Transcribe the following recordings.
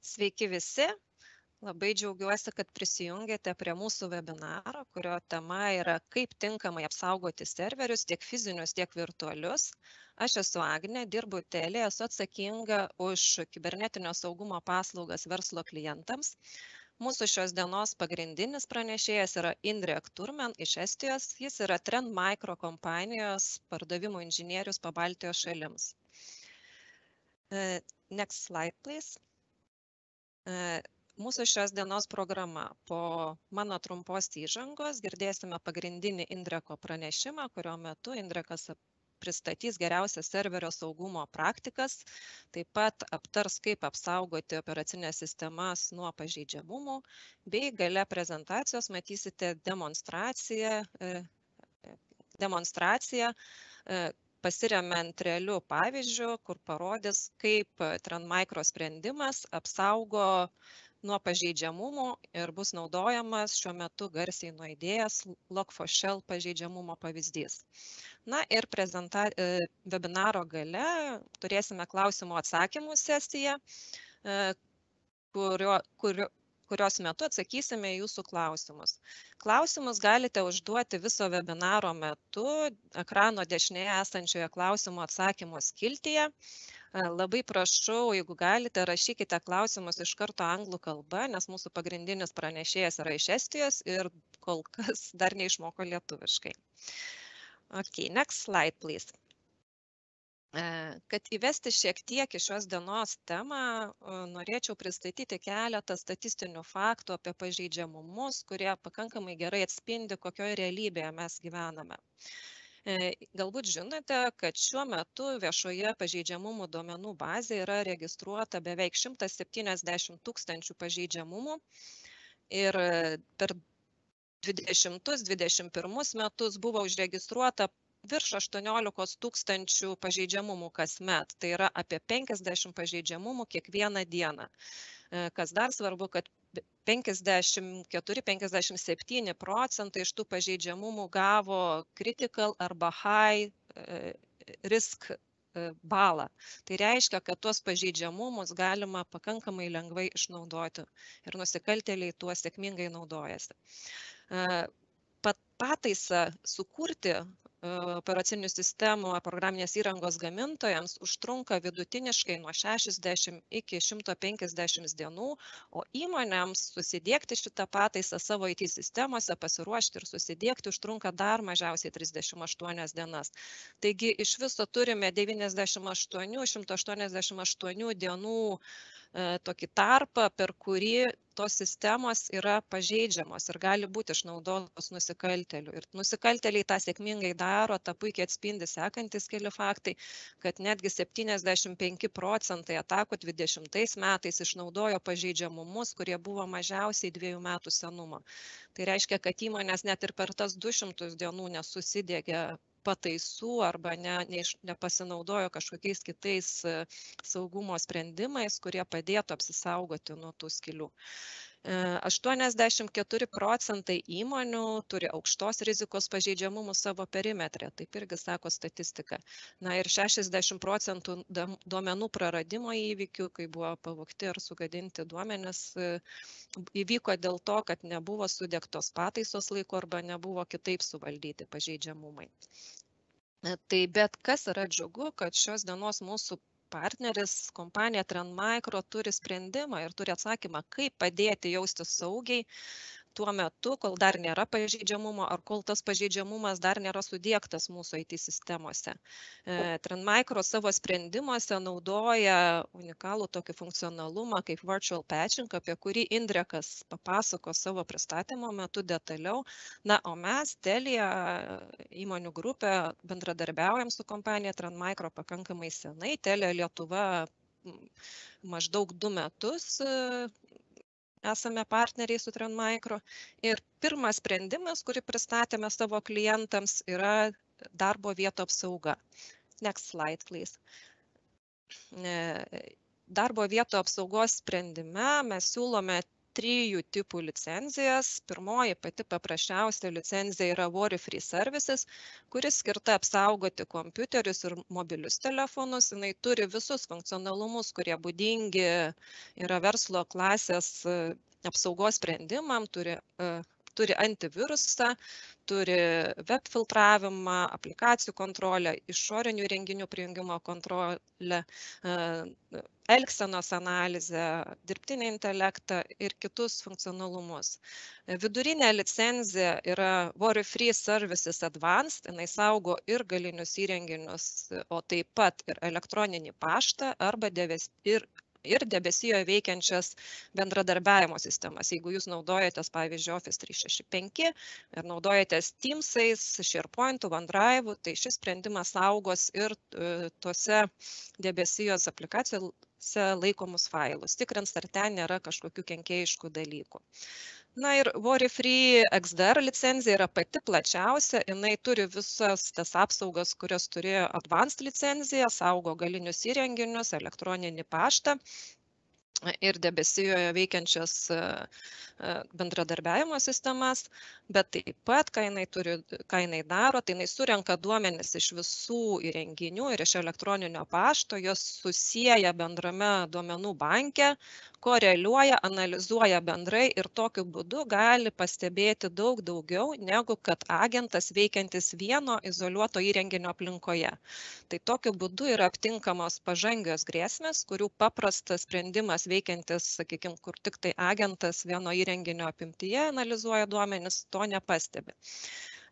Sveiki visi. Labai džiaugiuosi, kad prisijungėte prie mūsų webinaro, kurio tema yra kaip tinkamai apsaugoti serverius, tiek fizinius, tiek virtualius. Aš esu Agnė, dirbu TELIA, esu atsakinga už kibernetinio saugumo paslaugas verslo klientams. Mūsų šios dienos pagrindinis pranešėjas yra Indrek Turmen iš Estijos. Jis yra Trend Micro kompanijos pardavimų inžinierius Pabaltijos šalims. Next slide, please. Mūsų šios dienos programa. Po mano trumpos įžangos girdėsime pagrindinį Indreko pranešimą, kurio metu Indrekas pristatys geriausias serverio saugumo praktikas, taip pat aptars, kaip apsaugoti operacinės sistemas nuo pažeidžiamumų, bei gale prezentacijos matysite demonstraciją pasiremiant realiu pavyzdžiu, kur parodys, kaip Trend Micro sprendimas apsaugo nuo pažeidžiamumų ir bus naudojamas šiuo metu garsiai nuaidėjęs Log4Shell pažeidžiamumo pavyzdys. Na ir webinaro gale turėsime klausimų atsakymų sesiją, kurios metu atsakysime į jūsų klausimus. Klausimus galite užduoti viso webinaro metu ekrano dešinėje esančioje klausimų atsakymų skiltyje. Labai prašau, jeigu galite, rašykite klausimus iš karto anglų kalba, nes mūsų pagrindinis pranešėjas yra iš Estijos ir kol kas dar neišmoko lietuviškai. Okay, next slide, please. Kad įvesti šiek tiek į šios dienos temą, norėčiau pristatyti keletą statistinių faktų apie pažeidžiamumus, kurie pakankamai gerai atspindi, kokioje realybėje mes gyvename. Galbūt žinote, kad šiuo metu viešoje pažeidžiamumų duomenų bazėje yra registruota beveik 170 000 pažeidžiamumų ir per 2020-2021 metus buvo užregistruota virš 18 000 pažeidžiamumų kasmet, tai yra apie 50 pažeidžiamumų kiekvieną dieną. Kas dar svarbu, kad 54-57% iš tų pažeidžiamumų gavo critical arba high risk balą. Tai reiškia, kad tuos pažeidžiamumus galima pakankamai lengvai išnaudoti ir nusikaltėliai tuo sėkmingai naudojasi. Pataisą sukurti operacinių sistemų programinės įrangos gamintojams užtrunka vidutiniškai nuo 60 iki 150 dienų, o įmonėms susidiegti šitą pataisą savo IT sistemose, pasiruošti ir susidiegti užtrunka dar mažiausiai 38 dienas. Taigi iš viso turime 98-188 dienų tokį tarpą, per kurį tos sistemos yra pažeidžiamos ir gali būti išnaudotos nusikaltėlių. Ir nusikaltėliai tą sėkmingai daro, tą puikiai atspindi sekantis keli faktai, kad netgi 75% atakų 2020 metais išnaudojo pažeidžiamumus, kurie buvo mažiausiai 2 metų senumo. Tai reiškia, kad įmonės net ir per tas 200 dienų nesusidėgė pataisų arba nepasinaudojo kažkokiais kitais saugumo sprendimais, kurie padėtų apsisaugoti nuo tų skylių. 84% įmonių turi aukštos rizikos pažeidžiamumų savo perimetre, taip irgi sako statistika. Na ir 60% duomenų praradimo įvykių, kai buvo pavogti ar sugadinti duomenys, įvyko dėl to, kad nebuvo sudegtos pataisos laiku arba nebuvo kitaip suvaldyti pažeidžiamumai. Tai bet kas yra džiugu, kad šios dienos mūsų partneris, kompanija Trend Micro turi sprendimą ir turi atsakymą, kaip padėti jaustis saugiai tuo metu, kol dar nėra pažeidžiamumo ar kol tas pažeidžiamumas dar nėra sudiegtas mūsų IT sistemose. Trend Micro savo sprendimuose naudoja unikalų tokį funkcionalumą kaip virtual patching, apie kurį Indrekas papasako savo pristatymo metu detaliau. Na, o mes, TELIA įmonių grupė, bendradarbiaujam su kompanija Trend Micro pakankamai senai. TELIA Lietuva maždaug 2 metus esame partneriai su Trend Micro. Ir pirmas sprendimas, kurį pristatėme savo klientams, yra darbo vietų apsauga. Next slide, please. Darbo vietų apsaugos sprendime mes siūlome 3 tipų licenzijas. Pirmoji pati paprasčiausia licenzija yra worry-free services, kuris skirta apsaugoti kompiuterius ir mobilius telefonus. Jinai turi visus funkcionalumus, kurie būdingi yra verslo klasės apsaugos sprendimam, turi antivirusą, turi web filtravimą, aplikacijų kontrolę, išorinių įrenginių prijungimo kontrolę, elgsenos analizę, dirbtinį intelektą ir kitus funkcionalumus. Vidurinė licenzija yra worry-free services advanced, jinai saugo ir galinius įrenginius, o taip pat ir elektroninį paštą arba ir debesijoje veikiančias bendradarbiavimo sistemas. Jeigu jūs naudojatės, pavyzdžiui, Office 365 ir naudojatės Teamsais, SharePoint'u, OneDrive'u, tai šis sprendimas saugos ir tuose debesijos aplikacijose laikomus failus. Tikrins, ar ten nėra kažkokių kenkėjiškų dalykų. Na ir worry-free XDR licenzija yra pati plačiausia, jinai turi visas tas apsaugas, kurias turėjo advanced licenzija, saugo galinius įrenginius, elektroninį paštą ir debesijoje veikiančias bendradarbiavimo sistemas, bet taip pat, ką jinai daro, tai jinai surenka duomenis iš visų įrenginių ir iš elektroninio pašto, jos susieja bendrame duomenų banke, koreliuoja, analizuoja bendrai ir tokiu būdu gali pastebėti daug daugiau, negu kad agentas veikiantis vieno izoliuoto įrenginio aplinkoje. Tai tokiu būdu yra aptinkamos pažangios grėsmės, kurių paprastas sprendimas veikiantis, sakykime, kur tik tai agentas vieno įrenginio apimtyje analizuoja duomenis, to nepastebi.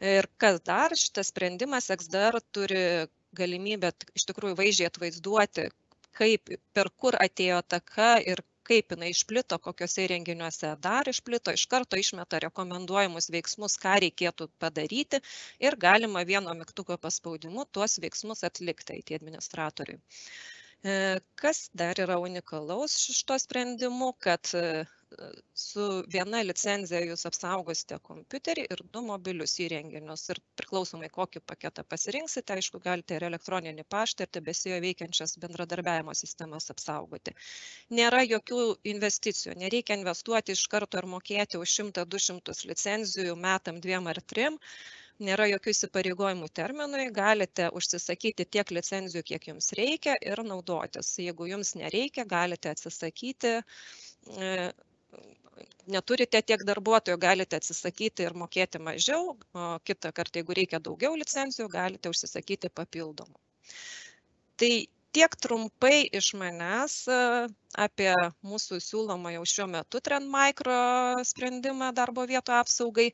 Ir kas dar, šitas sprendimas XDR turi galimybę iš tikrųjų vaizdžiai atvaizduoti, kaip, per kur atėjo ataka ir kaip jinai išplito, kokiuose įrenginiuose dar išplito, iš karto išmeta rekomenduojamus veiksmus, ką reikėtų padaryti ir galima vieno mygtuko paspaudimu tuos veiksmus atlikti IT administratoriui. Kas dar yra unikalaus šito sprendimu, kad su viena licenzija jūs apsaugosite kompiuterį ir 2 mobilius įrenginius ir priklausomai kokį paketą pasirinksite, aišku, galite ir elektroninį paštą ir debesijoje veikiančias bendradarbiavimo sistemas apsaugoti. Nėra jokių investicijų, nereikia investuoti iš karto ir mokėti už 100-200 licenzijų metam 2 ar 3. Nėra jokių įsipareigojimų terminui, galite užsisakyti tiek licenzijų, kiek jums reikia ir naudotis. Jeigu jums nereikia, galite atsisakyti, neturite tiek darbuotojų, galite atsisakyti ir mokėti mažiau, o kitą kartą, jeigu reikia daugiau licenzijų, galite užsisakyti papildomų. Tai tiek trumpai iš manęs apie mūsų siūlomą jau šiuo metu Trend Micro sprendimą darbo vietų apsaugai.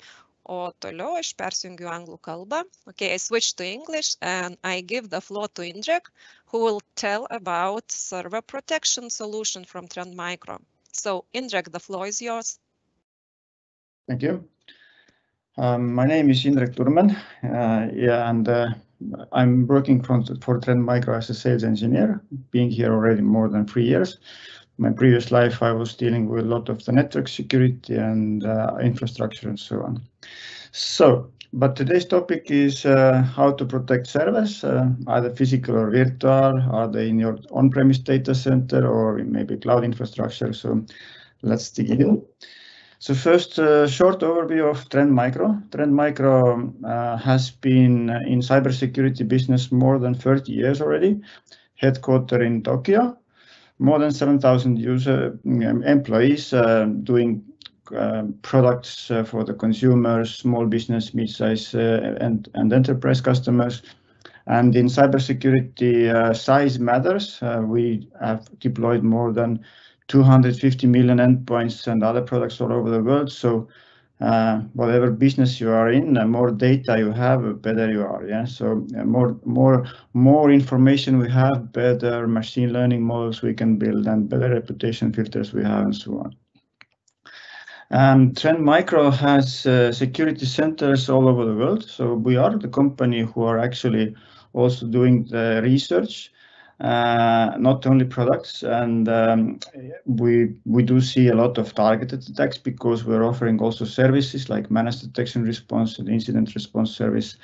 O toliau aš persijungiu anglų kalbą. Okay, I switch to English and I give the floor to Indrek, who will tell about server protection solution from Trend Micro. So, Indrek, the floor is yours. Thank you. My name is Indrek Turmen, and I'm working for Trend Micro as a sales engineer, being here already more than 3 years. My previous life, I was dealing with a lot of the network security and infrastructure and so on. But today's topic is how to protect servers, either physical or virtual. Are they in your on-premise data center or maybe cloud infrastructure? So let's dig in. So first, short overview of Trend Micro. Trend Micro has been in cybersecurity business more than 30 years already, headquartered in Tokyo. More than 7,000 employees doing products for the consumers, small business, mid-size and enterprise customers. And in cybersecurity, size matters. We have deployed more than 250 million endpoints and other products all over the world. So whatever business you are in, more data you have, better you are. Yeah. So more information we have, better machine learning models we can build, and better reputation filters we have, and so on. Trend Micro has security centers all over the world. So we are the company who are actually also doing the research, not only products, and we do see a lot of targeted attacks because we're offering also services like managed detection response and incident response service.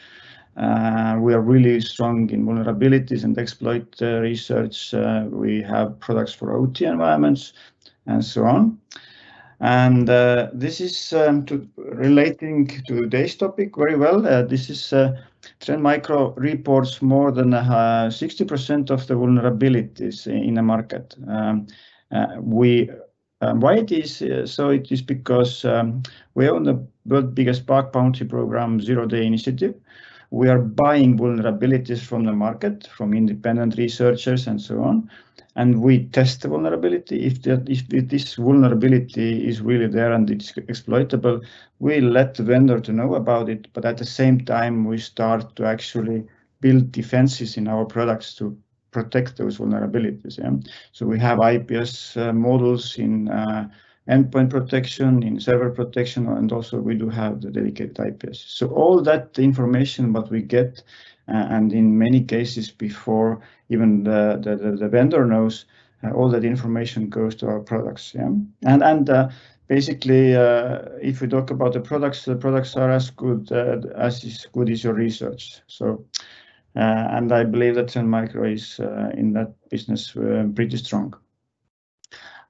We are really strong in vulnerabilities and exploit research. We have products for OT environments and so on. And this is relating to today's topic very well. This is Trend Micro reports more than 60% of the vulnerabilities in the market. Why it is so? It is because we own the world's biggest bug bounty program, Zero-Day Initiative. We are buying vulnerabilities from the market, from independent researchers and so on. And we test the vulnerability. If this vulnerability is really there and it's exploitable, we let the vendor to know about it. But at the same time, we start to actually build defenses in our products to protect those vulnerabilities. Yeah? So we have IPS models in endpoint protection, in server protection, and also we do have the dedicated IPS. So all that information what we get, and in many cases before even the vendor knows, all that information goes to our products. Yeah, and basically, if we talk about the products are as good as your research. So, and I believe that Trend Micro is in that business pretty strong.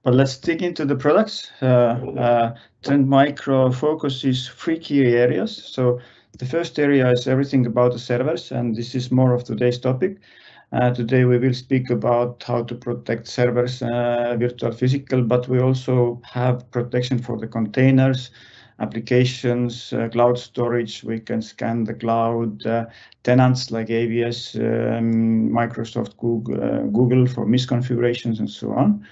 But let's dig into the products. Trend Micro focuses 3 key areas. So the first area is everything about the servers, and this is more of today's topic. Today we will speak about how to protect servers, virtual, physical, but we also have protection for the containers, applications, cloud storage. We can scan the cloud, tenants like AWS, Microsoft, Google for misconfigurations and so on.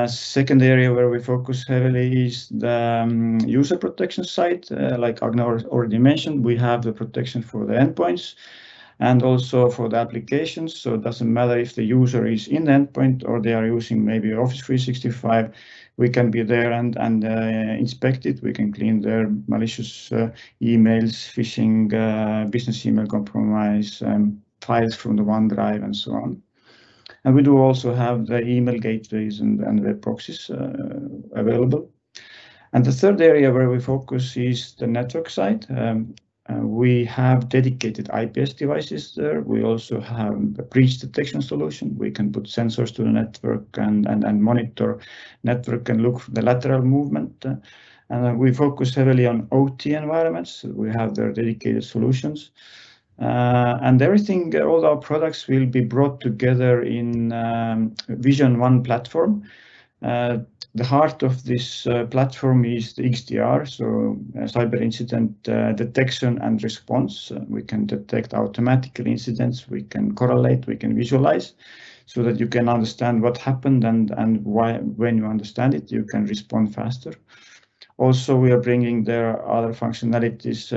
Second area where we focus heavily is the user protection side. Like Agnė already mentioned, we have the protection for the endpoints and also for the applications. So it doesn't matter if the user is in the endpoint or they are using maybe Office 365, we can be there and inspect it. We can clean their malicious emails, phishing, business email compromise, files from the OneDrive and so on. And we do also have the email gateways and web proxies available. And the third area where we focus is the network side. We have dedicated IPS devices there. We also have a breach detection solution. We can put sensors to the network and monitor network and look for the lateral movement. And we focus heavily on OT environments. We have their dedicated solutions. And everything, all our products will be brought together in Vision One platform. The heart of this platform is the XDR, so cyber incident detection and response. We can detect automatically incidents, we can correlate, we can visualize, so that you can understand what happened and why. When you understand it, you can respond faster. Also, we are bringing their other functionalities.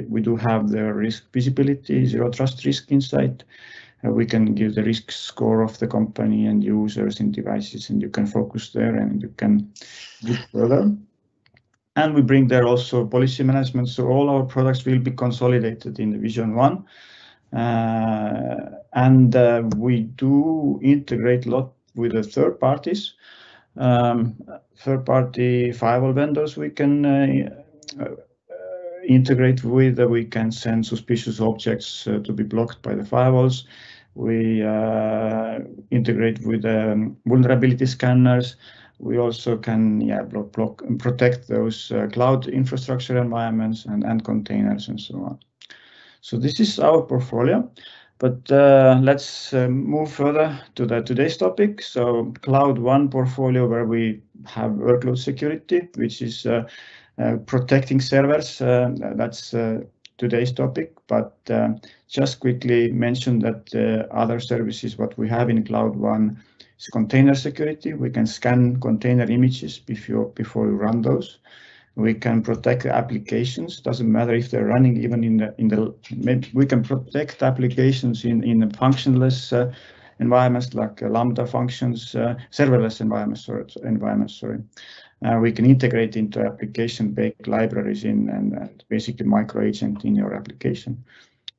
We do have the risk visibility, zero trust risk insight. We can give the risk score of the company and users and devices, and you can focus there and you can look further. And we bring there also policy management. So all our products will be consolidated in the Vision One. And we do integrate a lot with the third parties. Third-party firewall vendors we can integrate with. We can send suspicious objects to be blocked by the firewalls. We integrate with vulnerability scanners. We also can block and protect those cloud infrastructure environments and containers and so on. So this is our portfolio. But let's move further to today's topic. So Cloud One portfolio, where we have workload security, which is protecting servers. That's today's topic. But just quickly mention that other services, what we have in Cloud One is container security. We can scan container images before you run those. We can protect applications. Doesn't matter if they're running even in the we can protect applications in the functionless environments like Lambda functions, serverless environments. We can integrate into application-based libraries and basically micro agent in your application.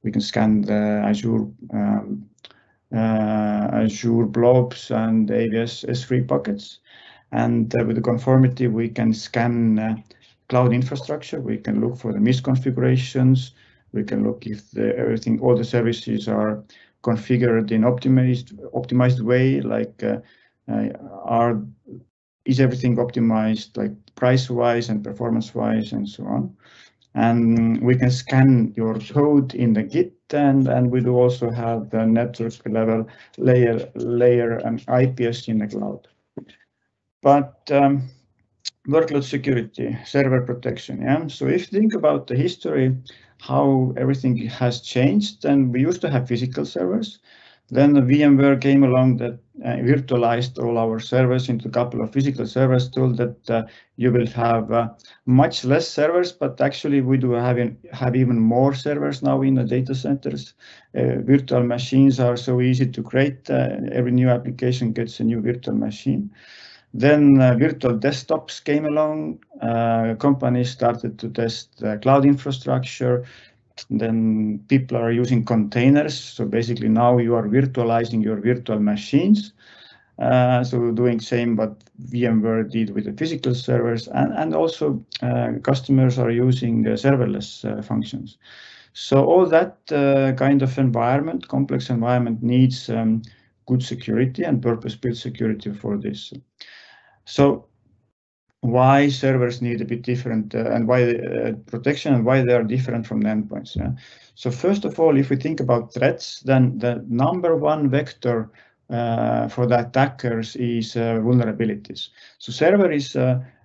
We can scan the Azure blobs and AWS S3 buckets. And with the conformity, we can scan cloud infrastructure. We can look for the misconfigurations. We can look if all the services are configured in optimized way, like are is everything optimized, like price-wise and performance-wise and so on. And we can scan your code in the Git, and we do also have the network level layer and IPS in the cloud. But workload security, server protection, yeah. So if you think about the history, how everything has changed, and we used to have physical servers. Then the VMware came along that virtualized all our servers into a couple of physical servers, told that you will have much less servers, but actually we do have even more servers now in the data centers. Virtual machines are so easy to create. Every new application gets a new virtual machine. Then virtual desktops came along. Companies started to test cloud infrastructure. Then people are using containers. So basically now you are virtualizing your virtual machines. So doing same what VMware did with the physical servers, and also customers are using serverless functions. So all that kind of environment, complex environment, needs good security and purpose-built security for this. So why servers need a bit different and why protection and why they are different from the endpoints. Yeah? So first of all, if we think about threats, then the number one vector for the attackers is vulnerabilities. So server is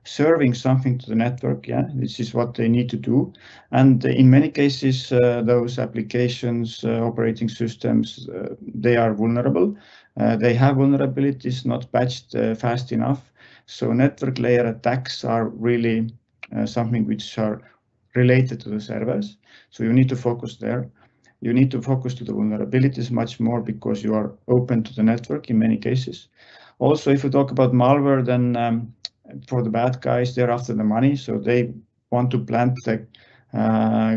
serving something to the network. Yeah, this is what they need to do. And in many cases, those applications, operating systems, they are vulnerable. They have vulnerabilities not patched fast enough. So network layer attacks are really something which are related to the servers. So you need to focus there. You need to focus to the vulnerabilities much more because you are open to the network in many cases. Also, if you talk about malware, then for the bad guys, they're after the money. So they want to plant the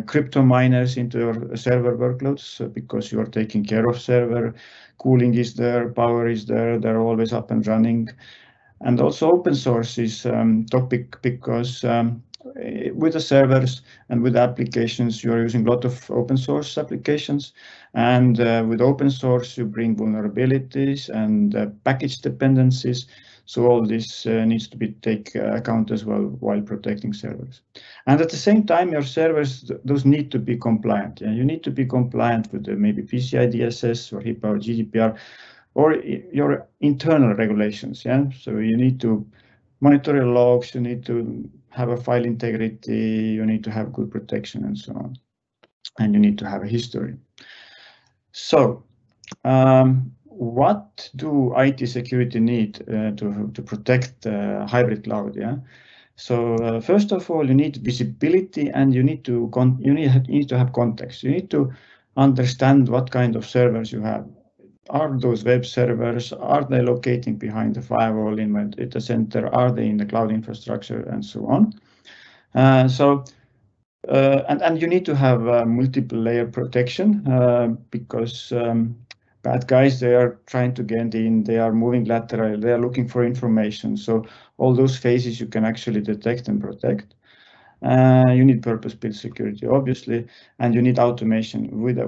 crypto miners into your server workloads because you are taking care of server. Cooling is there, power is there, they're always up and running. And also open source is topic because with the servers and with applications, you're using a lot of open source applications. And with open source, you bring vulnerabilities and package dependencies. So all this needs to be taken account as well while protecting servers. And at the same time, your servers, those need to be compliant. Yeah? You need to be compliant with maybe PCI DSS or HIPAA or GDPR. Or your internal regulations, yeah. So you need to monitor your logs, you need to have a file integrity, you need to have good protection and so on. And you need to have a history. So what do IT security need to protect hybrid cloud, yeah? So first of all, you need visibility and you need to have context. You need to understand what kind of servers you have. Are those web servers, are they locating behind the firewall in my data center? Are they in the cloud infrastructure and so on? And you need to have multiple layer protection because bad guys, they are trying to get in, they are moving laterally, they are looking for information. So all those phases you can actually detect and protect. You need purpose-built security, obviously, and you need automation. With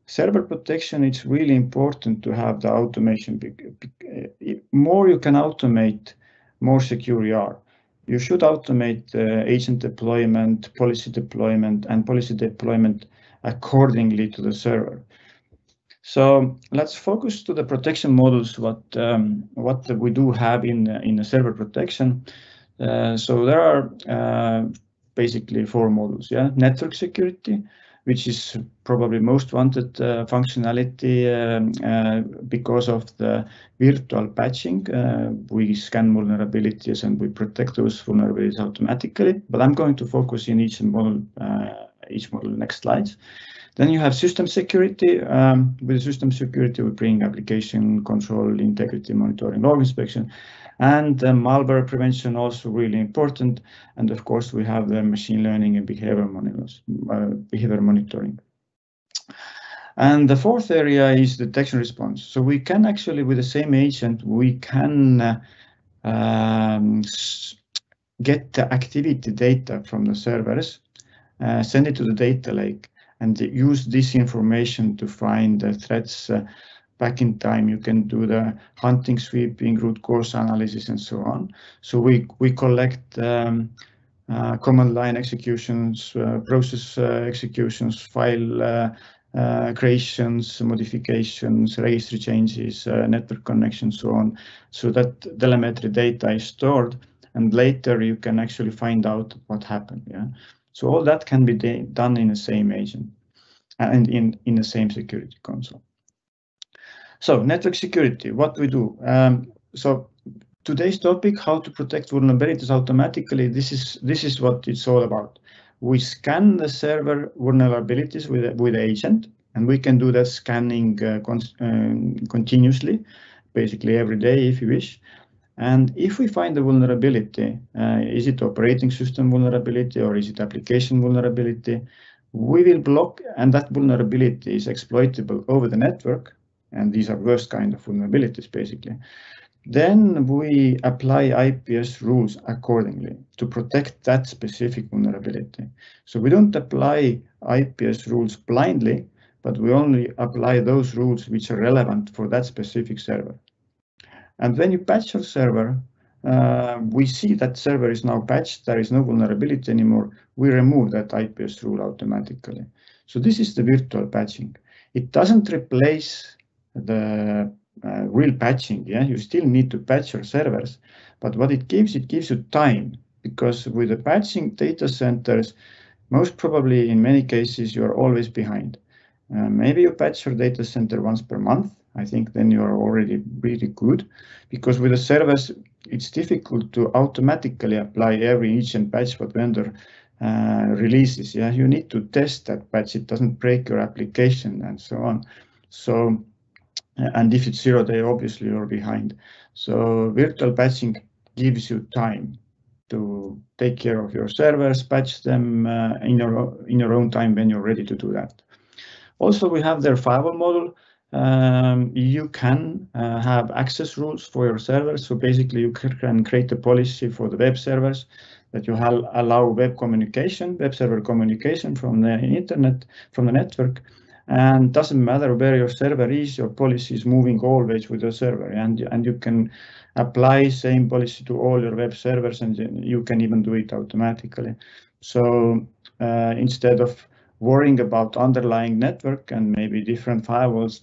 server protection, it's really important to have the automation. More you can automate, more secure you are. You should automate agent deployment, policy deployment, and policy deployment accordingly to the server. So let's focus to the protection models, what we do have in the server protection. So there are basically 4 models. Yeah, network security, which is probably most wanted functionality because of the virtual patching. We scan vulnerabilities and we protect those vulnerabilities automatically. But I'm going to focus in each model next slides. Then you have system security. With system security, we bring application control, integrity monitoring, log inspection, and malware prevention, also really important. And of course, we have the machine learning and behavior monitoring. And the 4th area is detection response. So we can actually, with the same agent, we can get the activity data from the servers, send it to the data lake, and use this information to find the threats back in time. You can do the hunting, sweeping, root cause analysis, and so on. So we collect command line executions, process executions, file creations, modifications, registry changes, network connections, so on. So that telemetry data is stored, and later you can actually find out what happened. Yeah. So all that can be done in the same agent and in the same security console. So network security, what we do. So today's topic, how to protect vulnerabilities automatically. This is what it's all about. We scan the server vulnerabilities with the agent, and we can do that scanning continuously, basically every day if you wish. And if we find the vulnerability, is it operating system vulnerability or is it application vulnerability, we will block, and that vulnerability is exploitable over the network. And these are worst kind of vulnerabilities, basically. Then we apply IPS rules accordingly to protect that specific vulnerability. So we don't apply IPS rules blindly, but we only apply those rules which are relevant for that specific server. And when you patch your server, we see that server is now patched, there is no vulnerability anymore, we remove that IPS rule automatically. So this is the virtual patching. It doesn't replace the real patching. Yeah, you still need to patch your servers, but what it gives you time, because with the patching data centers, most probably in many cases you are always behind. Maybe you patch your data center once per month. I think then you are already really good, because with the servers it's difficult to automatically apply each and patch what vendor releases. Yeah, you need to test that patch, it doesn't break your application and so on. So and if it's 0 day, obviously you're behind. So virtual patching gives you time to take care of your servers, patch them in your own time when you're ready to do that. Also, we have their firewall model. You can have access rules for your servers. So basically, you can create a policy for the web servers that you allow web server communication from the internet, from the network. And doesn't matter where your server is, your policy is moving always with your server, and you can apply same policy to all your web servers, and you can even do it automatically. So instead of worrying about underlying network and maybe different firewalls,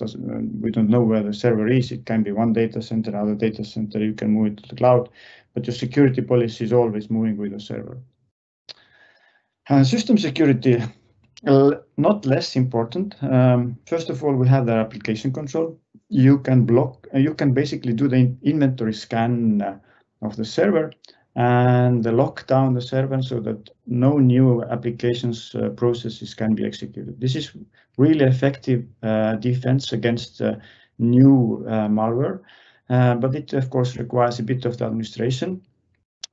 we don't know where the server is. It can be one data center, other data center, you can move it to the cloud, but your security policy is always moving with the server. System security. Not less important. First of all, we have the application control. You can basically do the inventory scan of the server and lock down the server so that no new applications processes can be executed. This is really effective defense against new malware, but it of course requires a bit of the administration.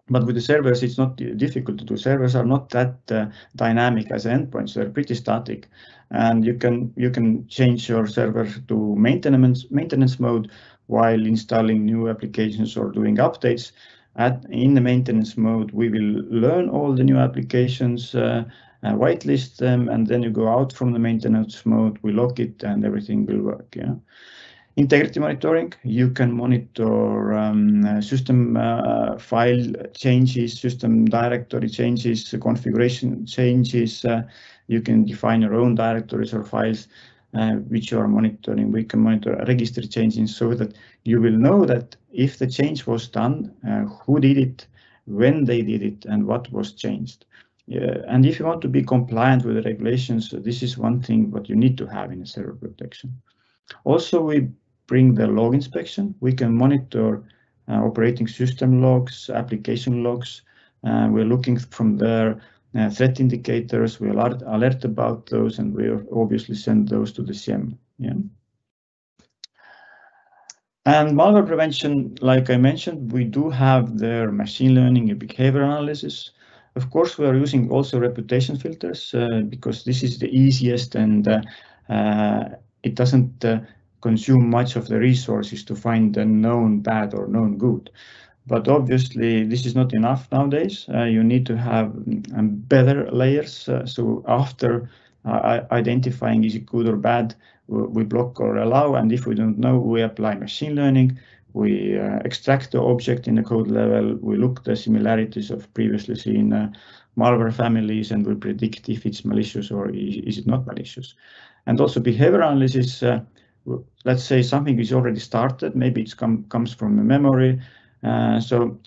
But with the servers, it's not difficult to do. Servers are not that dynamic as endpoints. They're pretty static, and you can change your server to maintenance mode while installing new applications or doing updates. In the maintenance mode, we will learn all the new applications, whitelist them, and then you go out from the maintenance mode. We lock it, and everything will work. Yeah. Integrity monitoring, you can monitor system file changes, system directory changes, configuration changes. You can define your own directories or files which you are monitoring. We can monitor registry changes so that you will know that if the change was done, who did it, when they did it, and what was changed. Yeah, and if you want to be compliant with the regulations, this is one thing what you need to have in a server protection. Also, we bring the log inspection. We can monitor operating system logs, application logs. We're looking from their threat indicators. We alert about those, and we obviously send those to the CM. Yeah. And malware prevention, like I mentioned, we do have their machine learning and behavior analysis. Of course, we are using also reputation filters because this is the easiest, and it doesn't consume much of the resources to find the known bad or known good. But obviously, this is not enough nowadays. You need to have better layers. So after identifying is it good or bad, we block or allow, and if we don't know, we apply machine learning. We extract the object in the code level, we look the similarities of previously seen malware families, and we predict if it's malicious or is it not malicious. And also behavior analysis, let's say something is already started, maybe it comes from the memory. So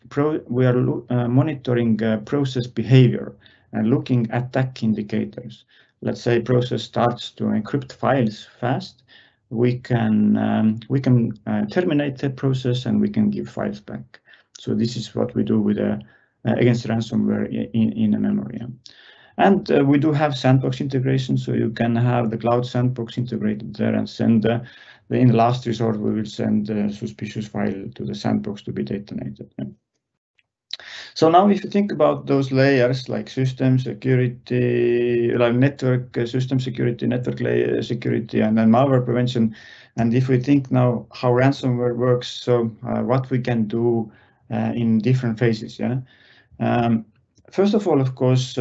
we are monitoring process behavior and looking at attack indicators. Let's say process starts to encrypt files fast. We can terminate the process and we can give files back. So this is what we do with against ransomware in a memory. And we do have sandbox integration, so you can have the cloud sandbox integrated there and send in the last resort we will send the suspicious file to the sandbox to be detonated. So now if you think about those layers like system security, like network system security, network layer security, and then malware prevention, and if we think now how ransomware works, so what we can do in different phases. First of all, of course,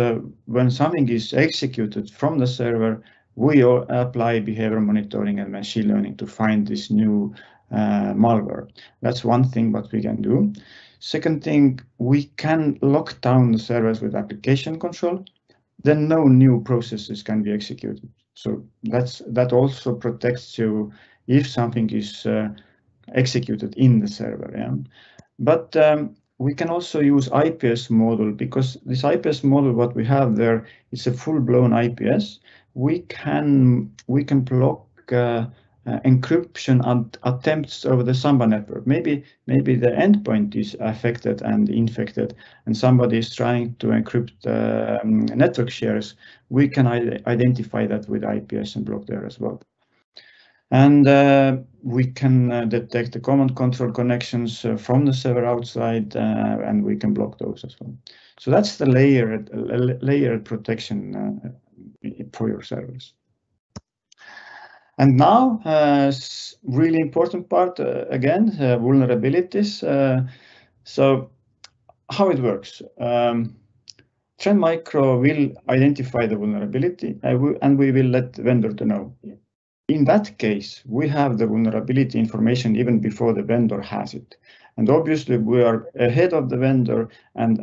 when something is executed from the server, we apply behavior monitoring and machine learning to find this new malware. That's one thing what we can do. Second thing, we can lock down the servers with application control. Then no new processes can be executed. So that also protects you if something is executed in the server. But we can also use IPS model, because this IPS model, what we have there, is a full-blown IPS. We can block encryption attempts over the Samba network. Maybe the endpoint is affected and infected, and somebody is trying to encrypt network shares. We can identify that with IPS and block there as well. And we can detect the command control connections from the server outside, and we can block those as well. So that's the layered protection for your servers. And now, really important part, again, vulnerabilities. So how it works. Trend Micro will identify the vulnerability, and we will let the vendor to know. In that case, we have the vulnerability information even before the vendor has it. And obviously, we are ahead of the vendor and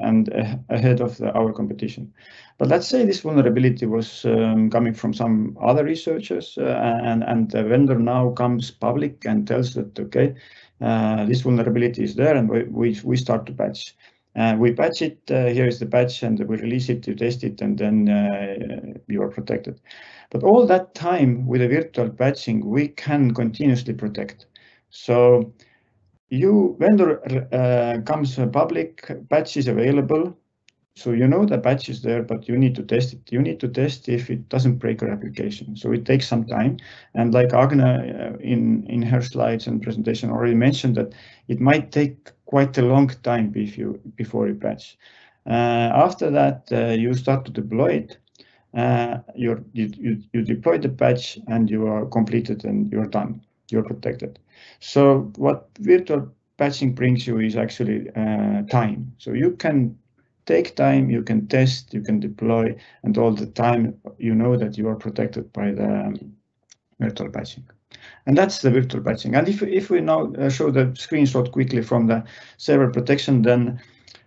ahead of our competition. But let's say this vulnerability was coming from some other researchers, and the vendor now comes public and tells that, okay, this vulnerability is there, and we start to patch. We patch it, here is the patch, and we release it, you test it, and then you are protected. But all that time with a virtual patching, we can continuously protect. So vendor comes public, patch is available. So you know the patch is there, but you need to test it. You need to test if it doesn't break your application. So it takes some time. And like Agnė in her slides and presentation already mentioned, that it might take quite a long time before you patch. After that, you start to deploy it. You deploy the patch and you are completed and you're done. You're protected. So what virtual patching brings you is actually time. So you can take time, you can test, you can deploy, and all the time you know that you are protected by the virtual patching. And that's the virtual patching. And if we now show the screenshot quickly from the server protection, then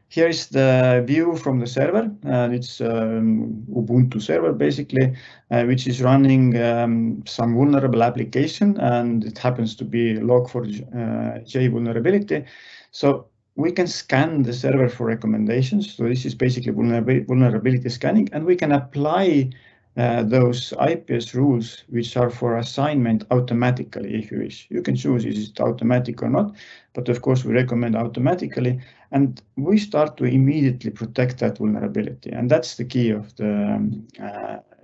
here is the view from the server. It's Ubuntu server, basically, which is running some vulnerable application, and it happens to be log4j vulnerability. So we can scan the server for recommendations. So this is basically vulnerability scanning, and we can apply those IPS rules, which are for assignment automatically, if you wish. You can choose is it automatic or not, but of course we recommend automatically, and we start to immediately protect that vulnerability. And that's the key of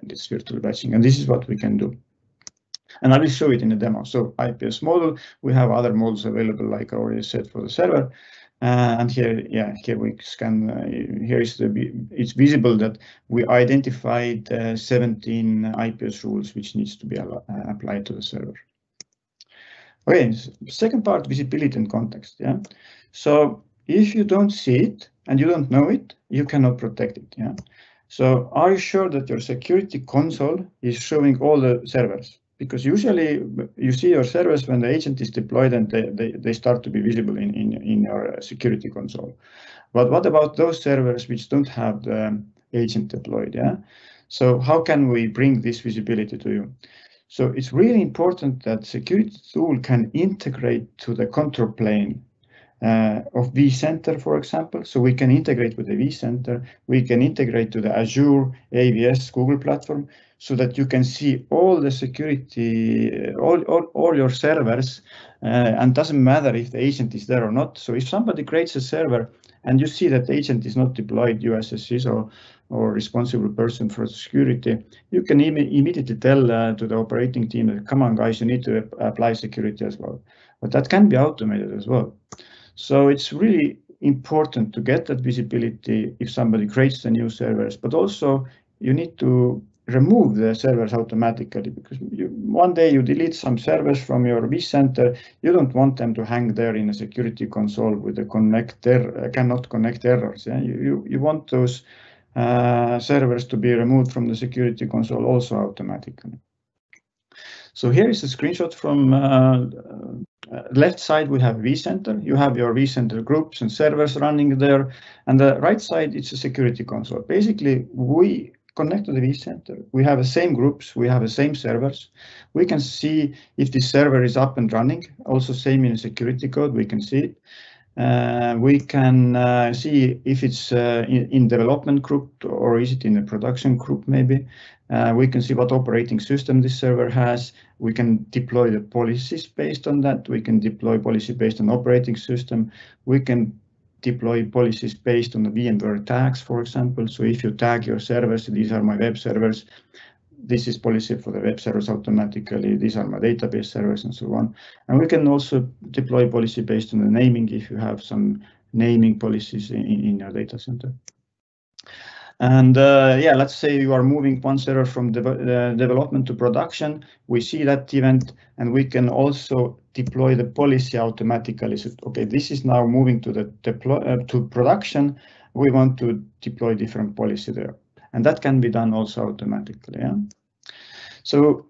this virtual patching, and this is what we can do. And I will show it in the demo. So IPS model, we have other models available, like I already said, for the server. And here we scan. Here is it's visible that we identified 17 IPS rules which needs to be applied to the server. Okay, second part, visibility and context. So if you don't see it and you don't know it, you cannot protect it. So are you sure that your security console is showing all the servers? because usually you see your servers when the agent is deployed and they start to be visible in your security console. But what about those servers which don't have the agent deployed? Yeah. So how can we bring this visibility to you? So it's really important that security tool can integrate to the control plane of vCenter, for example. So we can integrate with the vCenter, we can integrate to the Azure, AWS, Google platform, so that you can see all the security, all your servers, and doesn't matter if the agent is there or not. So if somebody creates a server and you see that the agent is not deployed, you as a CISO or responsible person for security, you can immediately tell to the operating team that, come on guys, you need to apply security as well. But that can be automated as well. So it's really important to get that visibility if somebody creates the new servers, but also you need to remove the servers automatically, because one day you delete some servers from your vCenter, you don't want them to hang there in a security console with a cannot connect errors. Yeah? You want those servers to be removed from the security console also automatically. So here is a screenshot from left side. We have vCenter. You have your vCenter groups and servers running there, and the right side it's a security console. Basically, we connect to the vCenter. We have the same groups. We have the same servers. We can see if the server is up and running. Also, same in the security code. We can see it. We can see if it's in development group or is it in a production group maybe. We can see what operating system this server has. We can deploy the policies based on that. We can deploy policy based on operating system. We can deploy policies based on the VMware tags, for example. So if you tag your servers, these are my web servers, this is policy for the web servers automatically, these are my database servers and so on. And we can also deploy policy based on the naming if you have some naming policies in your data center. And yeah, let's say you are moving one server from development to production. We see that event and we can also deploy the policy automatically. So, okay, this is now moving to the to production. We want to deploy different policy there. And that can be done also automatically. Yeah? So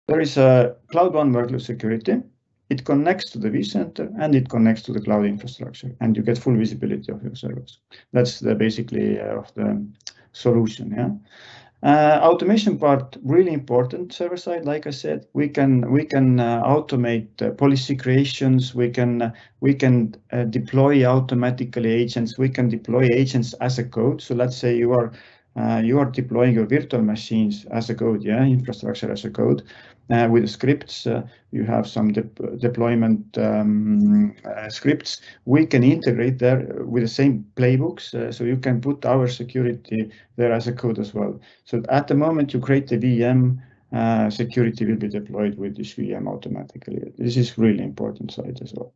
there is a Cloud One workload security. It connects to the vCenter and it connects to the cloud infrastructure, and you get full visibility of your servers. That's the basically of the solution. Yeah. Automation part really important. Server side, like I said, we can automate policy creations. We can deploy automatically agents. We can deploy agents as a code. So let's say you are deploying your virtual machines as a code, yeah, infrastructure as a code. With scripts, you have some deployment scripts. We can integrate there with the same playbooks, so you can put our security there as a code as well. So at the moment you create the VM, security will be deployed with this VM automatically. This is really important side as well.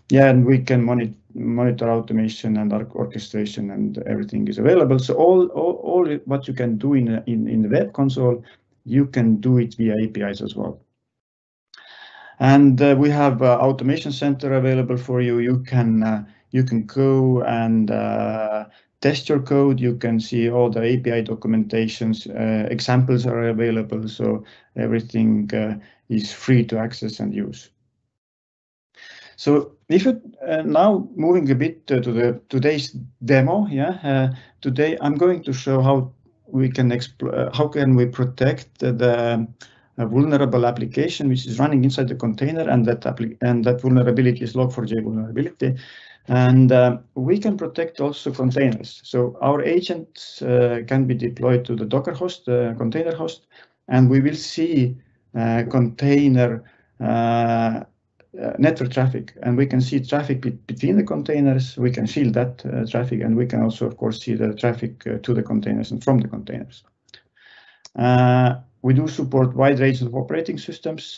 Yeah, and we can monitor automation and orchestration, and everything is available. So all what you can do in the web console, you can do it via APIs as well. And we have Automation Center available for you. You can go and test your code. You can see all the API documentations. Examples are available, so everything is free to access and use. So if you now moving a bit to today's demo, yeah. Today I'm going to show how we can how can we protect the vulnerable application which is running inside the container, and that vulnerability is Log4j vulnerability. And we can protect also containers. So our agents can be deployed to the Docker host, container host, and we will see container network traffic, and we can see traffic between the containers. We can shield that traffic, and we can also, of course, see the traffic to the containers and from the containers. We do support wide range of operating systems,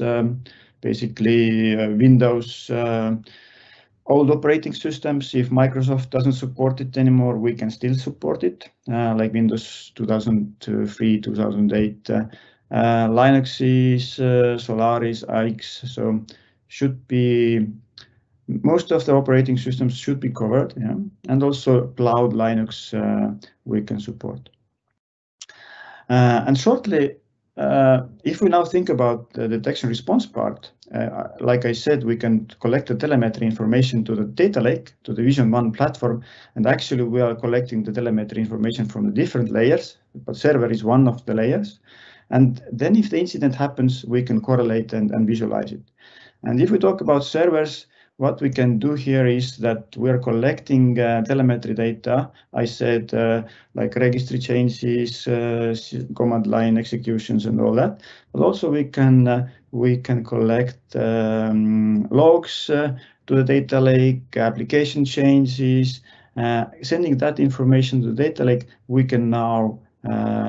basically Windows, old operating systems. If Microsoft doesn't support it anymore, we can still support it, like Windows 2003, 2008, Linux, Solaris, AX. So should be most of the operating systems should be covered, yeah, and also Cloud Linux we can support. And shortly, if we now think about the detection response part, like I said, we can collect the telemetry information to the data lake, to the Vision One platform, and actually we are collecting the telemetry information from the different layers, but server is one of the layers. And then if the incident happens, we can correlate and visualize it. And if we talk about servers, what we can do here is that we are collecting telemetry data. I said like registry changes, command line executions, and all that. But also we can collect logs to the data lake, application changes, sending that information to the data lake. We can now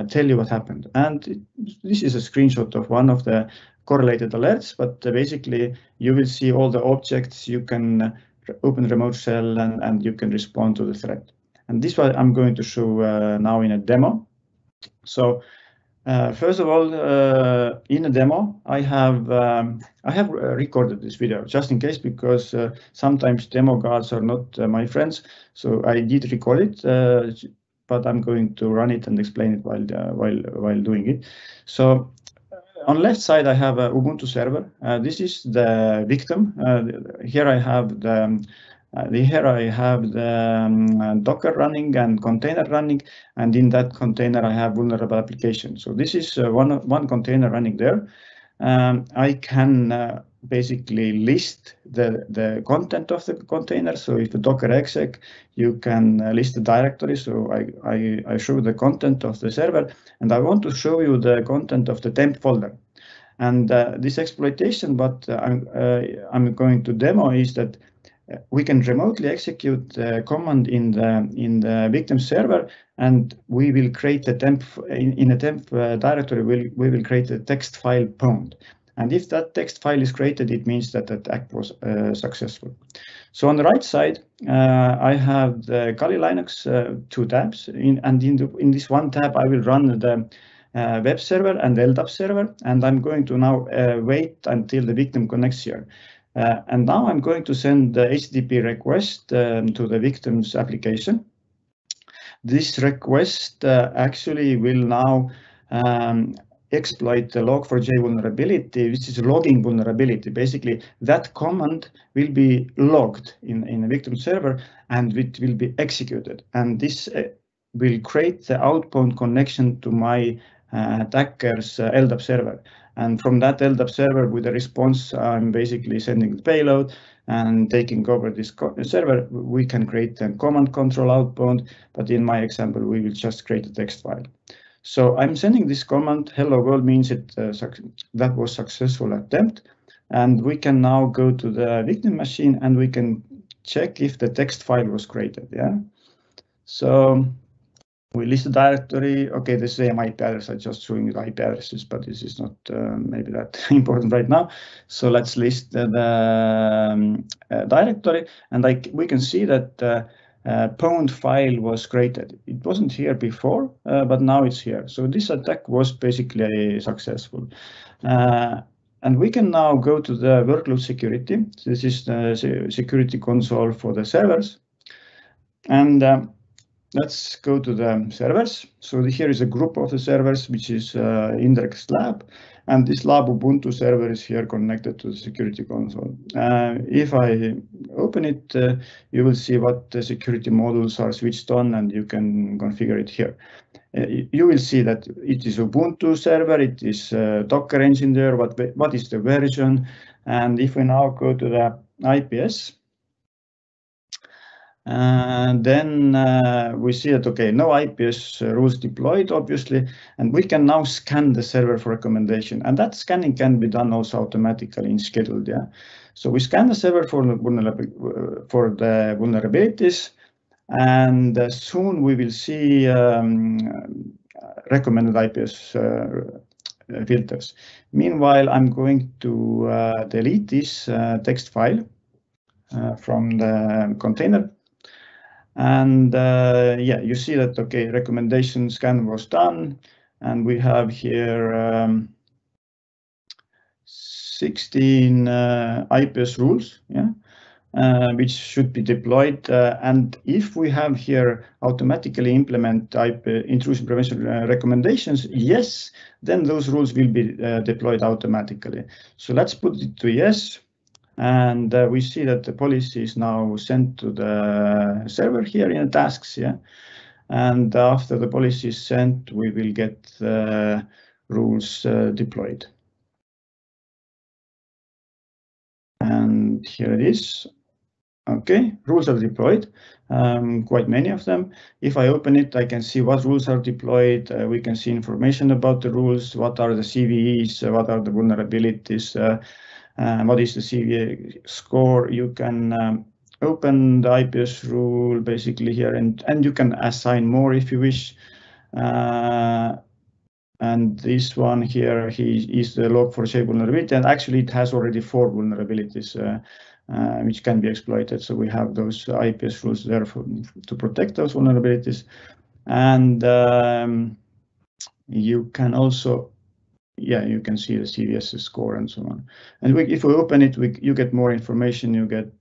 tell you what happened. And this is a screenshot of one of the correlated alerts, but basically you will see all the objects. You can open remote shell and you can respond to the threat. And this one I'm going to show now in a demo. So first of all, in a demo, I have recorded this video just in case, because sometimes demo guards are not my friends. So I did record it, but I'm going to run it and explain it while doing it. So on left side, I have a Ubuntu server. This is the victim. Here I have the Docker running and container running, and in that container I have vulnerable application. So this is one container running there. I can basically list the content of the container. So if a Docker exec, you can list the directory. So I show the content of the server, and I want to show you the content of the temp folder. And this exploitation, but I'm going to demo, is that we can remotely execute the command in the victim server, and we will create a temp in a temp directory. We will create a text file pwned. And if that text file is created, it means that the attack was successful. So on the right side, I have the Kali Linux 2 tabs. In this one tab, I will run the web server and LDAP server. And I'm going to now wait until the victim connects here. And now I'm going to send the HTTP request to the victim's application. This request actually will now exploit the log4j vulnerability, which is a logging vulnerability. Basically, that command will be logged in a victim server and it will be executed. And this will create the outbound connection to my attacker's LDAP server. And from that LDAP server with a response, I'm basically sending the payload and taking over this server. We can create a command control outbound, but in my example, we will just create a text file. So I'm sending this command, hello world, means that was successful attempt. And we can now go to the victim machine and we can check if the text file was created. Yeah. So we list the directory. Okay, the same IP address. I'm just showing the IP addresses, but this is not maybe that important right now. So let's list the directory, and we can see that pwned file was created. It wasn't here before, but now it's here. So this attack was basically successful. And we can now go to the workload security. This is the security console for the servers. And let's go to the servers. So here is a group of the servers, which is Indrek's lab. And this lab Ubuntu server is here connected to the security console. If I open it, you will see what the security modules are switched on, and you can configure it here. You will see that it is Ubuntu server, it is Docker engine there, what is the version. And if we now go to the IPS, then we see that, okay, no IPS rules deployed, obviously, and we can now scan the server for recommendation. And that scanning can be done also automatically in scheduled. Yeah. So we scan the server for the vulnerabilities, and soon we will see recommended IPS filters. Meanwhile, I'm going to delete this text file from the container. And yeah, you see that, okay, recommendation scan was done, and we have here 16 IPS rules. Yeah, which should be deployed. And if we have here automatically implement type intrusion prevention recommendations, yes, then those rules will be deployed automatically. So let's put it to yes. And we see that the policy is now sent to the server here in the tasks. Yeah. And after the policy is sent, we will get the rules deployed. And here it is. Okay, rules are deployed, quite many of them. If I open it, I can see what rules are deployed. We can see information about the rules, what are the CVEs, what are the vulnerabilities, what is the CVE score. You can open the IPS rule basically here, and you can assign more if you wish. And this one here, is the log4j vulnerability, and actually it has already 4 vulnerabilities which can be exploited. So we have those IPS rules there to protect those vulnerabilities. And you can also, you can see the CVS score and so on. And if we open it, you get more information. You get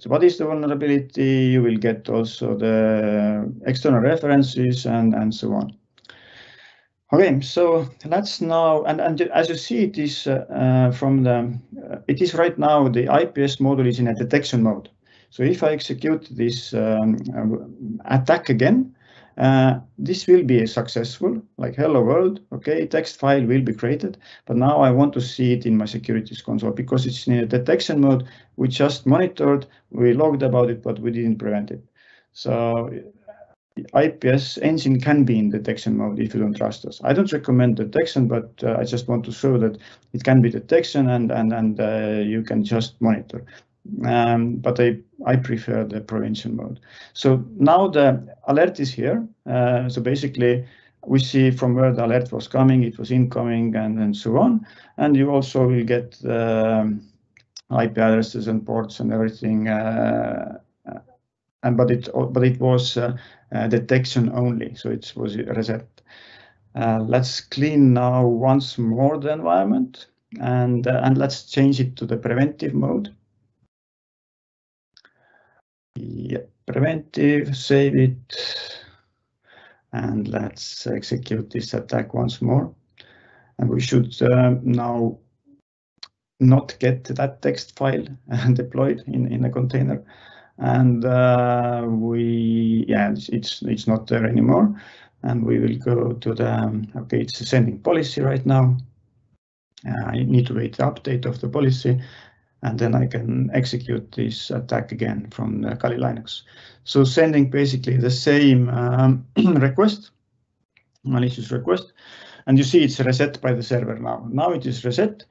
what is the vulnerability. You will get also the external references and so on. Okay, so let's now, and as you see, it is it is right now the IPS module is in a detection mode. So if I execute this attack again, this will be successful, like hello world. Okay, text file will be created, but now I want to see it in my securities console because it's in a detection mode. We just monitored, we logged about it, but we didn't prevent it. So IPS engine can be in detection mode if you don't trust us. I don't recommend detection, but I just want to show that it can be detection and you can just monitor. But I prefer the prevention mode. So now the alert is here. So basically we see from where the alert was coming, it was incoming and so on. And you also will get the IP addresses and ports and everything. But it was detection only, so it was reset. Let's clean now once more the environment and let's change it to the preventive mode. Yeah, preventive, save it, and let's execute this attack once more. And we should now not get that text file deployed in a container. And it's not there anymore. And we will go to the, okay, it's sending policy right now. I need to wait the update of the policy, and then I can execute this attack again from the Kali Linux. So sending basically the same request, malicious request, and you see it's reset by the server now. Now it is reset.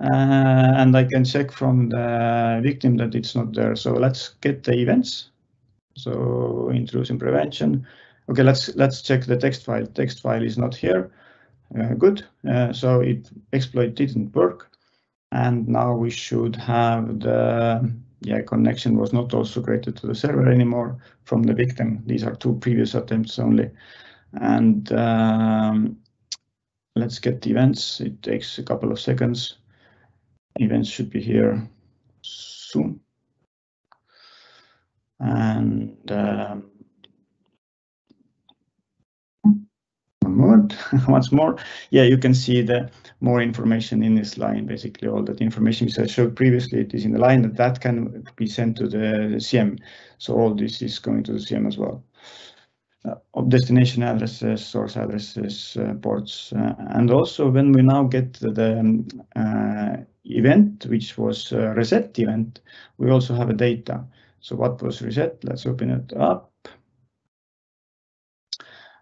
And I can check from the victim that it's not there. So let's get the events. So intrusion prevention. Okay, let's check the text file. Text file is not here. Good. So exploit didn't work. And now we should have the connection was not also created to the server anymore from the victim. These are 2 previous attempts only. And let's get the events. It takes a couple of seconds. Events should be here soon. And one moment, once more. Yeah, you can see the more information in this line. Basically, all that information which I showed previously, it is in the line that can be sent to the CM. So all this is going to the CM as well. Destination addresses, source addresses, ports, and also when we now get the event, which was a reset event, we also have a data. So what was reset? Let's open it up.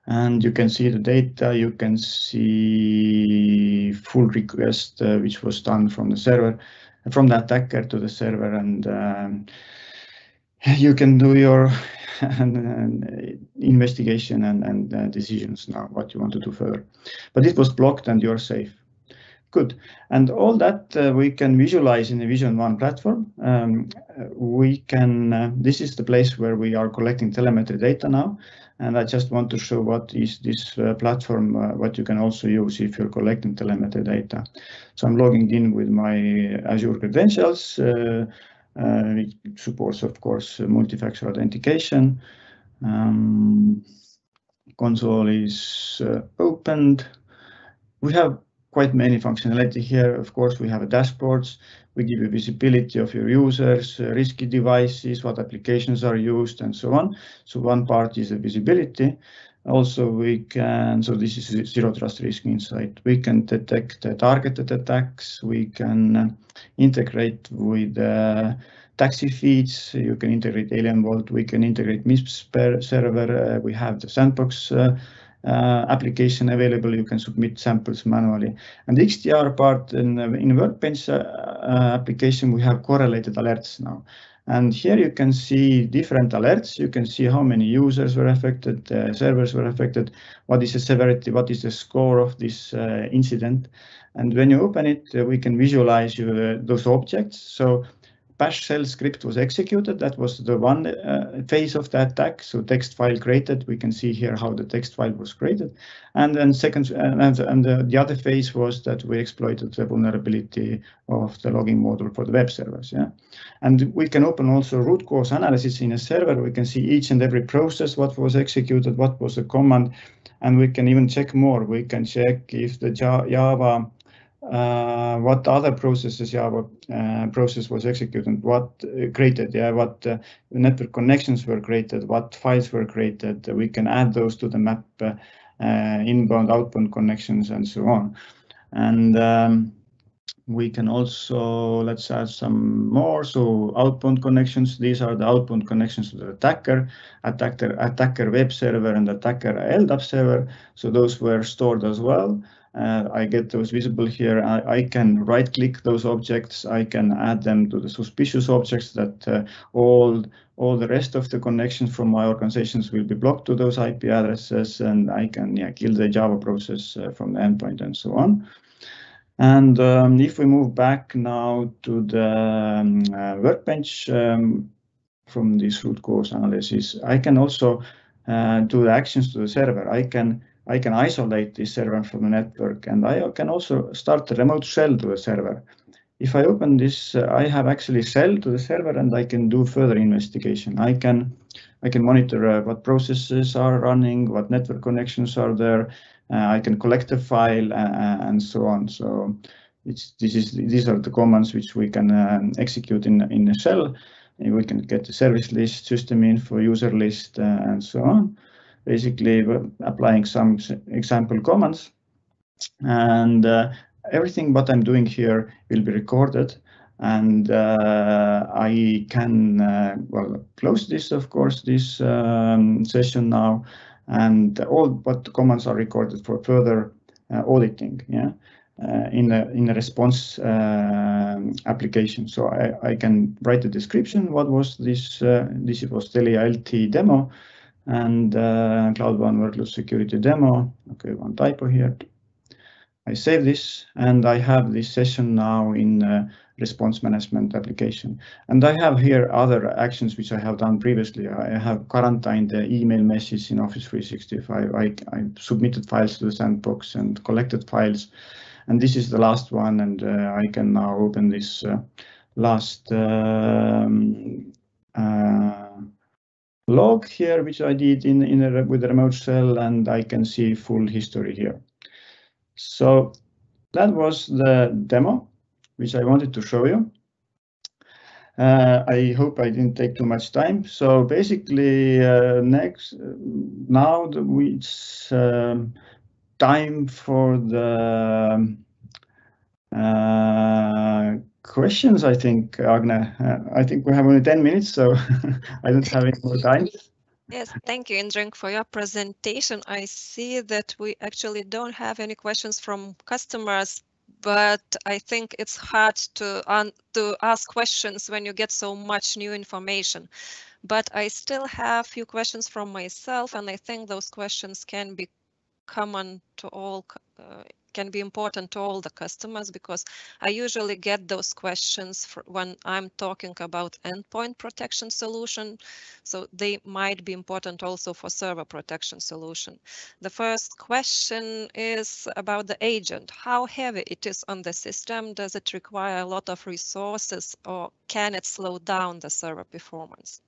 And you can see the data. You can see full request, which was done from the server, from the attacker to the server, and you can do your investigation and decisions now, what you want to do further. But it was blocked and you're safe. Good. And all that we can visualize in the Vision One platform. We can, this is the place where we are collecting telemetry data now. And I just want to show what is this platform, what you can also use if you're collecting telemetry data. So I'm logging in with my Azure credentials. It supports, of course, multi-factor authentication. Console is opened. We have quite many functionality here. Of course, we have dashboards. We give you visibility of your users, risky devices, what applications are used, and so on. So one part is the visibility. Also, we can, so this is Zero Trust Risk Insight. We can detect targeted attacks. We can integrate with taxi feeds. You can integrate Alien Vault. We can integrate MISP server. We have the sandbox application available. You can submit samples manually. And the XDR part in Workbench application, we have correlated alerts now. And here you can see different alerts. You can see how many users were affected, servers were affected, what is the severity, what is the score of this incident. And when you open it, we can visualize those objects. So bash shell script was executed. That was the one phase of the attack. So text file created. We can see here how the text file was created. And then the other phase was that we exploited the vulnerability of the logging module for the web servers. Yeah, and we can open also root cause analysis in a server. We can see each and every process, what was executed, what was the command, and we can even check more. We can check if the Java what other processes Java process was executed, what created, what network connections were created, what files were created. We can add those to the map, inbound, outbound connections, and so on. And we can also, let's add some more. So outbound connections, these are the outbound connections to the attacker web server and attacker LDAP server. So those were stored as well. I get those visible here. I can right click those objects. I can add them to the suspicious objects that all the rest of the connections from my organizations will be blocked to those IP addresses, and I can kill the Java process from the endpoint and so on. And if we move back now to the Workbench from this root cause analysis, I can also do the actions to the server. I can isolate this server from the network, and I can also start a remote shell to the server. If I open this, I have actually shell to the server, and I can do further investigation. I can monitor what processes are running, what network connections are there. I can collect a file and so on. So these are the commands which we can execute in a shell. We can get the service list, system info, user list, and so on. Basically, applying some example commands, and everything what I'm doing here will be recorded, and I can close this, of course, this session now, and all what commands are recorded for further auditing. Yeah. In a response application. So I can write a description. What was this? This was TELIA IT demo and Cloud One Workload Security demo. Okay, one typo here. I save this, and I have this session now in response management application. And I have here other actions which I have done previously. I have quarantined the email message in Office 365. I submitted files to the sandbox and collected files. And this is the last one, and I can now open this last log here, which I did with the remote shell, and I can see full history here. So that was the demo, which I wanted to show you. I hope I didn't take too much time. So basically, now it's time for the questions, I think, Agne. I think we have only 10 minutes, so I don't have any more time. Yes, thank you, Indrek, for your presentation. I see that we actually don't have any questions from customers, but I think it's hard to ask questions when you get so much new information. But I still have a few questions from myself, and I think those questions can be common to all can be important to all the customers, because I usually get those questions when I'm talking about endpoint protection solution. So they might be important also for server protection solution. The first question is about the agent. How heavy it is on the system? Does it require a lot of resources, or can it slow down the server performance?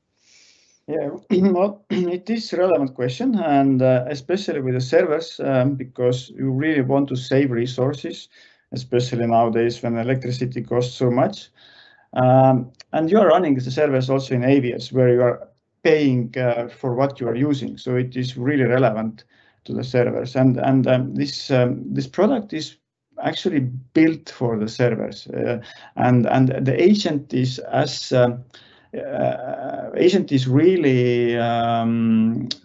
Yeah, well, it is a relevant question, and especially with the servers, because you really want to save resources, especially nowadays when electricity costs so much. And you are running the servers also in AWS, where you are paying for what you are using. So it is really relevant to the servers. And this product is actually built for the servers, and the agent is really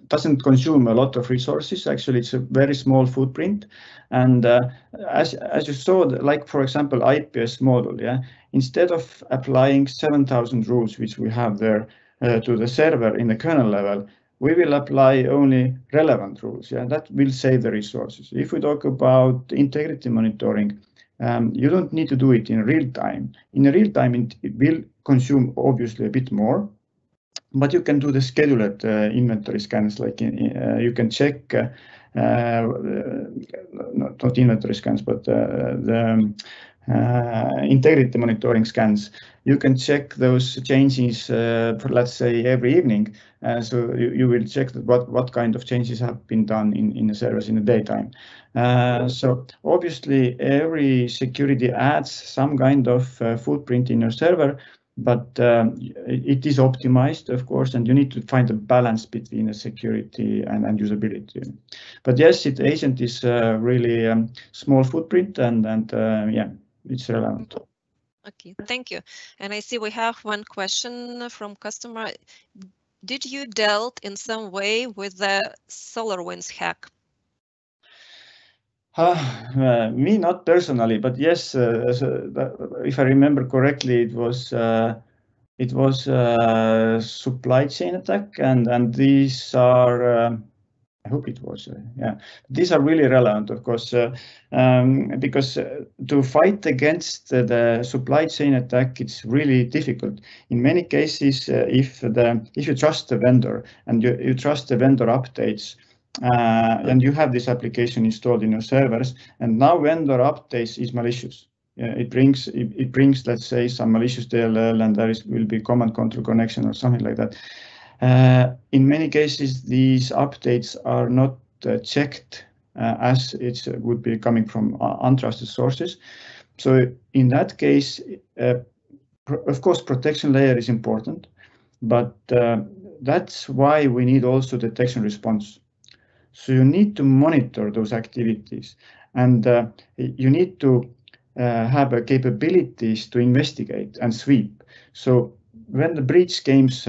doesn't consume a lot of resources. Actually, it's a very small footprint. And as you saw, like for example, IPS model, yeah, instead of applying 7,000 rules, which we have there to the server in the kernel level, we will apply only relevant rules. Yeah, that will save the resources. If we talk about integrity monitoring, you don't need to do it in real time. In real time, it will consume obviously a bit more, but you can do the scheduled inventory scans. Like you can check not inventory scans, but the integrity monitoring scans. You can check those changes for, let's say, every evening. So you will check that what kind of changes have been done in the servers in the daytime. So obviously every security adds some kind of footprint in your server, but it is optimized, of course, and you need to find a balance between the security and usability. But yes, agent is really small footprint, and yeah, it's relevant. Okay, thank you. And I see we have one question from customer. Did you dealt in some way with the SolarWinds hack? Me, not personally, but yes, if I remember correctly, it was a supply chain attack, and these are. I hope it was, yeah. These are really relevant, of course, because to fight against the supply chain attack, it's really difficult. In many cases, if you trust the vendor and you trust the vendor updates, and you have this application installed in your servers, and now vendor updates is malicious. It brings, let's say, some malicious DLL, and there will be command control connection or something like that. In many cases, these updates are not checked as it would be coming from untrusted sources. So in that case, of course, protection layer is important, but that's why we need also detection response. So you need to monitor those activities, and you need to have capabilities to investigate and sweep. So when the breach comes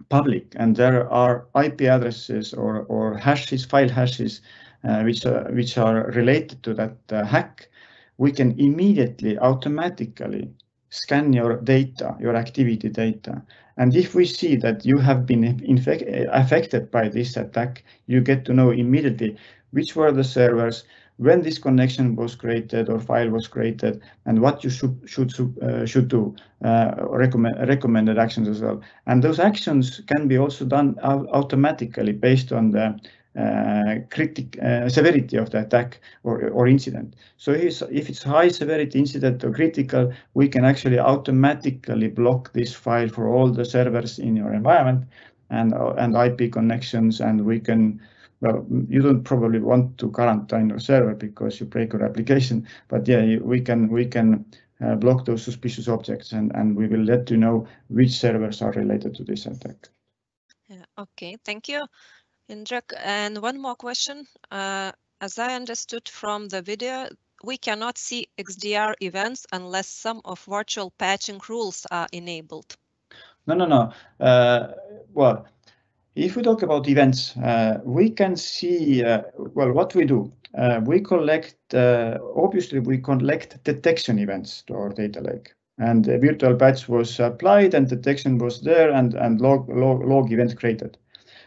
public and there are IP addresses or hashes, file hashes, which are related to that hack, we can immediately automatically scan your data, your activity data. And if we see that you have been affected by this attack, you get to know immediately which were the servers, when this connection was created or file was created, and what you should do, recommended actions as well. And those actions can be also done automatically based on the severity of the attack or incident. So if it's high severity incident or critical, we can actually automatically block this file for all the servers in your environment and IP connections, and we can. Well, you don't probably want to quarantine your server because you break your application, but yeah, we can block those suspicious objects, and we will let you know which servers are related to this attack. Yeah, okay, thank you, Indrek. And one more question. As I understood from the video, we cannot see XDR events unless some of virtual patching rules are enabled. No. Well, if we talk about events, we can see, well, what we do. We collect, obviously, we collect detection events to our data lake. And the virtual patch was applied and detection was there and log event created.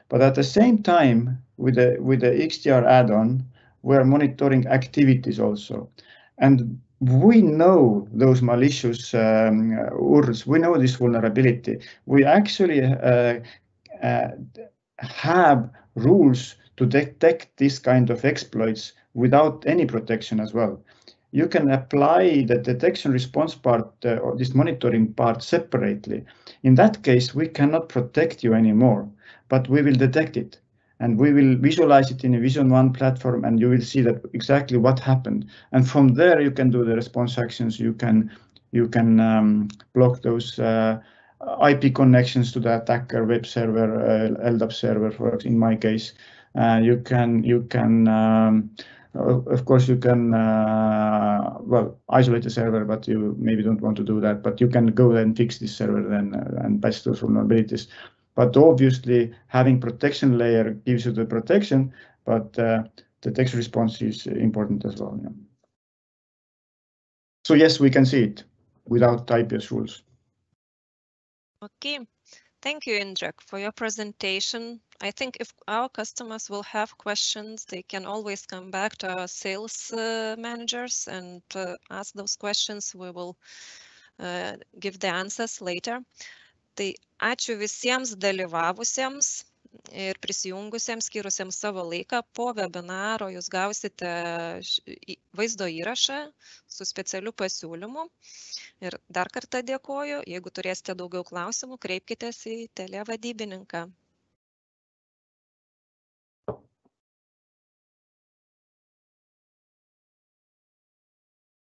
But at the same time, with the XDR add-on, we are monitoring activities also. And we know those malicious URLs, we know this vulnerability. We actually have rules to detect this kind of exploits without any protection as well. You can apply the detection response part or this monitoring part separately. In that case, we cannot protect you anymore, but we will detect it. And we will visualize it in a Vision One platform, and you will see that exactly what happened. And from there, you can do the response actions. You can block those IP connections to the attacker web server, LDAP server, for example, in my case. Of course, you can well, isolate the server, but you maybe don't want to do that. But you can go and fix this server then and patch those vulnerabilities. But obviously, having protection layer gives you the protection, but the text response is important as well. Yeah. So yes, we can see it without IPS rules. Okay, thank you, Indrek, for your presentation. I think if our customers will have questions, they can always come back to our sales managers and ask those questions. We will give the answers later. Tai ačiū visiems dalyvavusiems ir prisijungusiems, skyrusiems savo laiką. Po webinaro jūs gausite vaizdo įrašą su specialiu pasiūlymu. Ir dar kartą dėkoju. Jeigu turėsite daugiau klausimų, kreipkitės į TELIA vadybininką.